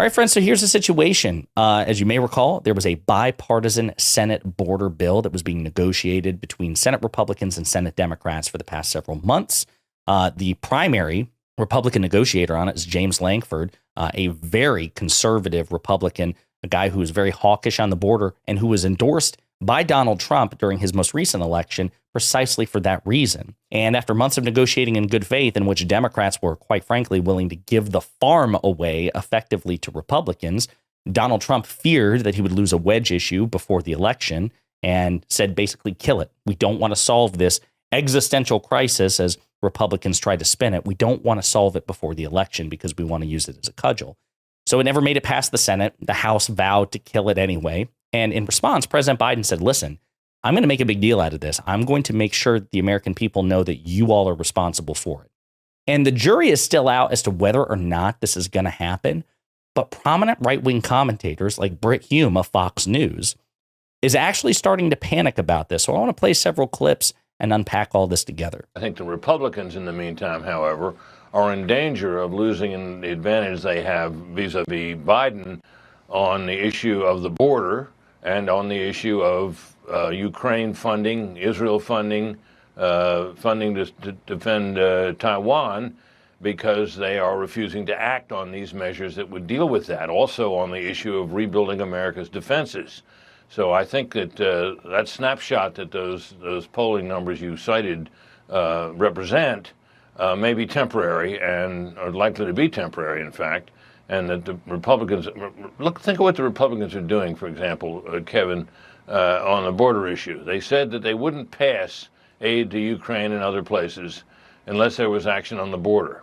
All right, friends, so here's the situation. As you may recall, there was a bipartisan Senate border bill that was being negotiated between Senate Republicans and Senate Democrats for the past several months. The primary Republican negotiator on it is James Lankford, a very conservative Republican, a guy who is very hawkish on the border and who was endorsed by Donald Trump during his most recent election precisely for that reason. And after months of negotiating in good faith in which Democrats were, quite frankly, willing to give the farm away effectively to Republicans, Donald Trump feared that he would lose a wedge issue before the election and said, basically, kill it. We don't want to solve this existential crisis as Republicans tried to spin it. We don't want to solve it before the election because we want to use it as a cudgel. So it never made it past the Senate. The House vowed to kill it anyway. And in response, President Biden said, listen, I'm going to make a big deal out of this. I'm going to make sure the American people know that you all are responsible for it. And the jury is still out as to whether or not this is going to happen. But prominent right-wing commentators like Brit Hume of Fox News is actually starting to panic about this. So I want to play several clips and unpack all this together. I think the Republicans, in the meantime, however, are in danger of losing the advantage they have vis-a-vis Biden on the issue of the border and on the issue of Ukraine funding, Israel funding, funding to defend Taiwan, because they are refusing to act on these measures that would deal with that. Also on the issue of rebuilding America's defenses. So I think that that snapshot that those polling numbers you cited represent may be temporary and are likely to be temporary, in fact, and that the Republicans think of what the Republicans are doing, for example, Kevin, on the border issue. They said that they wouldn't pass aid to Ukraine and other places unless there was action on the border.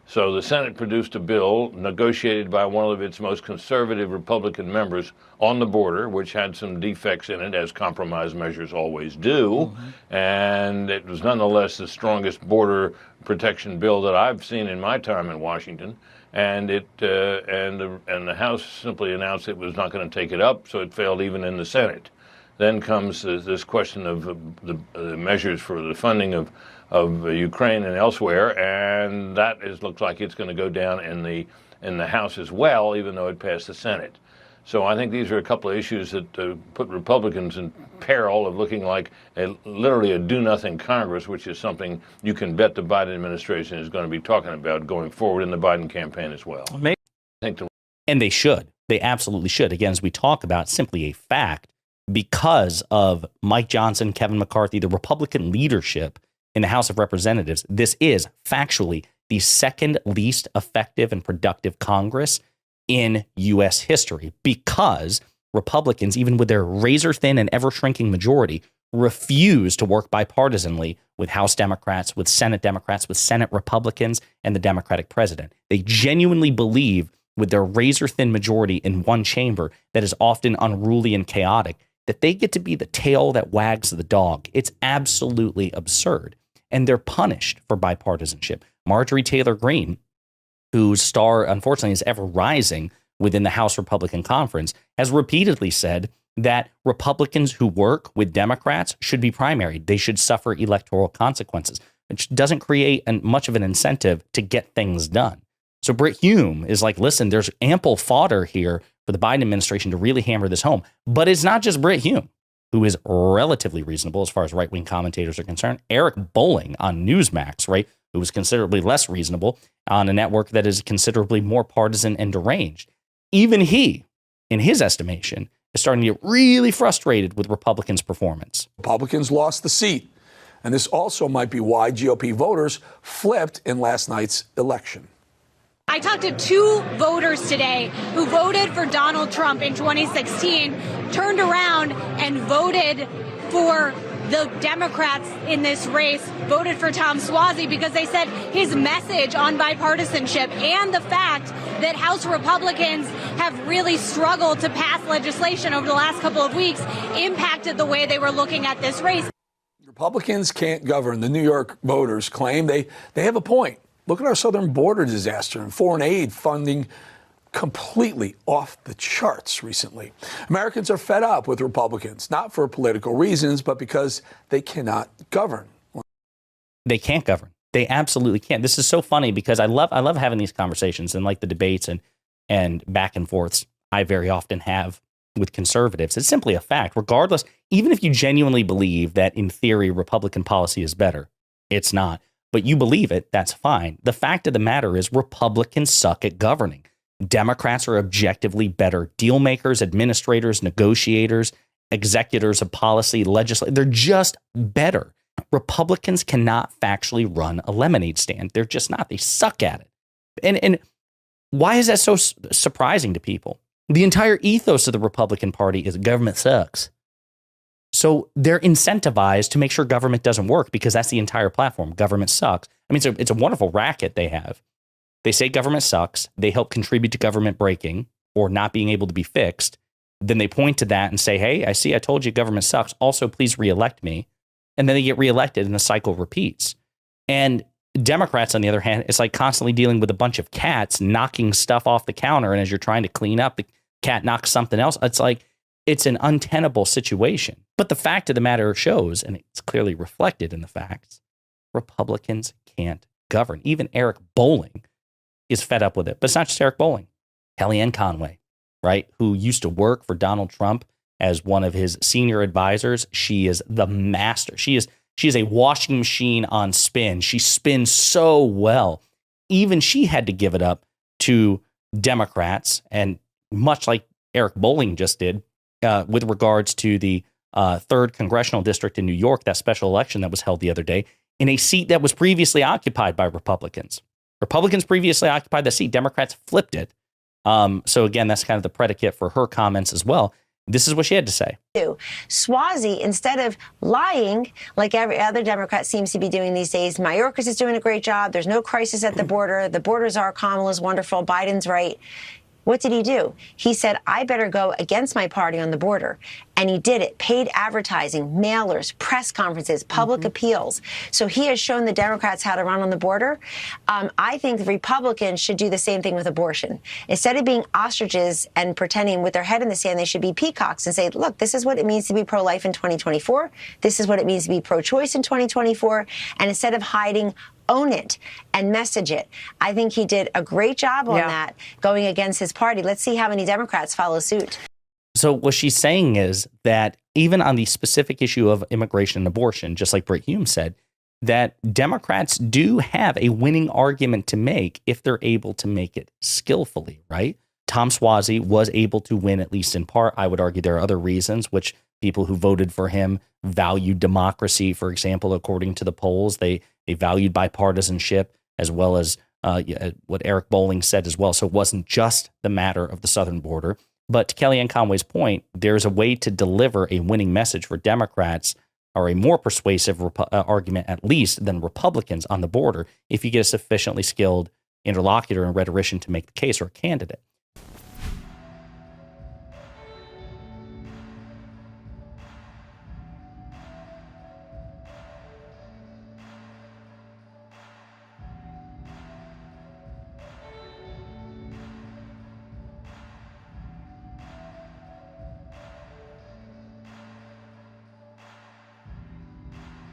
So the Senate produced a bill negotiated by one of its most conservative Republican members on the border, which had some defects in it, as compromise measures always do. Mm-hmm. And it was nonetheless the strongest border protection bill that I've seen in my time in Washington. And the House simply announced it was not going to take it up, so it failed even in the Senate. Then comes this question of the measures for the funding of Ukraine and elsewhere, and that looks like it's going to go down in the House as well, even though it passed the Senate. So I think these are a couple of issues that put Republicans in peril of looking like literally a do-nothing Congress, which is something you can bet the Biden administration is going to be talking about going forward in the Biden campaign as well. And they should. They absolutely should. Again, as we talk about, simply a fact, because of Mike Johnson, Kevin McCarthy, the Republican leadership in the House of Representatives, this is factually the second least effective and productive Congress in U.S. history, because Republicans, even with their razor-thin and ever-shrinking majority, refuse to work bipartisanly with House Democrats, with Senate Republicans, and the Democratic president. They genuinely believe, with their razor-thin majority in one chamber that is often unruly and chaotic, that they get to be the tail that wags the dog. It's absolutely absurd. And they're punished for bipartisanship. Marjorie Taylor Greene, whose star, unfortunately, is ever rising within the House Republican Conference, has repeatedly said that Republicans who work with Democrats should be primaried. They should suffer electoral consequences, which doesn't create much of an incentive to get things done. So Brit Hume is like, listen, there's ample fodder here for the Biden administration to really hammer this home. But it's not just Brit Hume, who is relatively reasonable as far as right-wing commentators are concerned. Eric Bolling on Newsmax, right, who is considerably less reasonable on a network that is considerably more partisan and deranged. Even he, in his estimation, is starting to get really frustrated with Republicans' performance. Republicans lost the seat. And this also might be why GOP voters flipped in last night's election. I talked to two voters today who voted for Donald Trump in 2016, turned around and voted for the Democrats in this race, voted for Tom Suozzi because they said his message on bipartisanship and the fact that House Republicans have really struggled to pass legislation over the last couple of weeks impacted the way they were looking at this race. Republicans can't govern. The New York voters claim they have a point. Look at our southern border disaster and foreign aid funding completely off the charts recently. Americans are fed up with Republicans, not for political reasons, but because they cannot govern. They can't govern. They absolutely can't. This is so funny because I love having these conversations and like the debates. And and back and forths I very often have with conservatives. It's simply a fact, regardless, even if you genuinely believe that in theory Republican policy is better, it's not. But you believe it, that's fine. The fact of the matter is Republicans suck at governing. Democrats are objectively better deal makers, administrators, negotiators, executors of policy, legislators. They're just better. Republicans cannot factually run a lemonade stand. They're just not. They suck at it. And why is that so surprising to people? The entire ethos of the Republican Party is government sucks. So they're incentivized to make sure government doesn't work because that's the entire platform. Government sucks. I mean, it's a wonderful racket they have. They say government sucks. They help contribute to government breaking or not being able to be fixed. Then they point to that and say, hey, I told you government sucks. Also, please reelect me. And then they get reelected and the cycle repeats. And Democrats, on the other hand, it's like constantly dealing with a bunch of cats knocking stuff off the counter. And as you're trying to clean up, the cat knocks something else. It's like, it's an untenable situation. But the fact of the matter shows, and it's clearly reflected in the facts, Republicans can't govern. Even Eric Bolling is fed up with it. But it's not just Eric Bolling. Kellyanne Conway, right, who used to work for Donald Trump as one of his senior advisors. She is the master. She is a washing machine on spin. She spins so well. Even she had to give it up to Democrats, and much like Eric Bolling just did, with regards to the 3rd Congressional District in New York, that special election that was held the other day, in a seat that was previously occupied by Republicans. Republicans previously occupied the seat. Democrats flipped it. So again, that's kind of the predicate for her comments as well. This is what she had to say. Swazi, instead of lying like every other Democrat seems to be doing these days, Mayorkas is doing a great job. There's no crisis at the border. The borders are, Kamala's wonderful. Biden's right. What did he do? He said, I better go against my party on the border. And he did it. Paid advertising, mailers, press conferences, public appeals. So he has shown the Democrats how to run on the border. I think the Republicans should do the same thing with abortion. Instead of being ostriches and pretending with their head in the sand, they should be peacocks and say, look, this is what it means to be pro-life in 2024. This is what it means to be pro-choice in 2024. And instead of hiding, own it and message it. I think he did a great job on that, going against his party. Let's see how many Democrats follow suit. So what she's saying is that even on the specific issue of immigration and abortion, just like Britt Hume said, that Democrats do have a winning argument to make if they're able to make it skillfully, right? Tom Suozzi was able to win, at least in part. I would argue there are other reasons which people who voted for him valued democracy, for example, according to the polls. They valued bipartisanship, as well as what Eric Bolling said as well. So it wasn't just the matter of the southern border. But to Kellyanne Conway's point, there's a way to deliver a winning message for Democrats, or a more persuasive argument, at least, than Republicans on the border, if you get a sufficiently skilled interlocutor and rhetorician to make the case, or a candidate.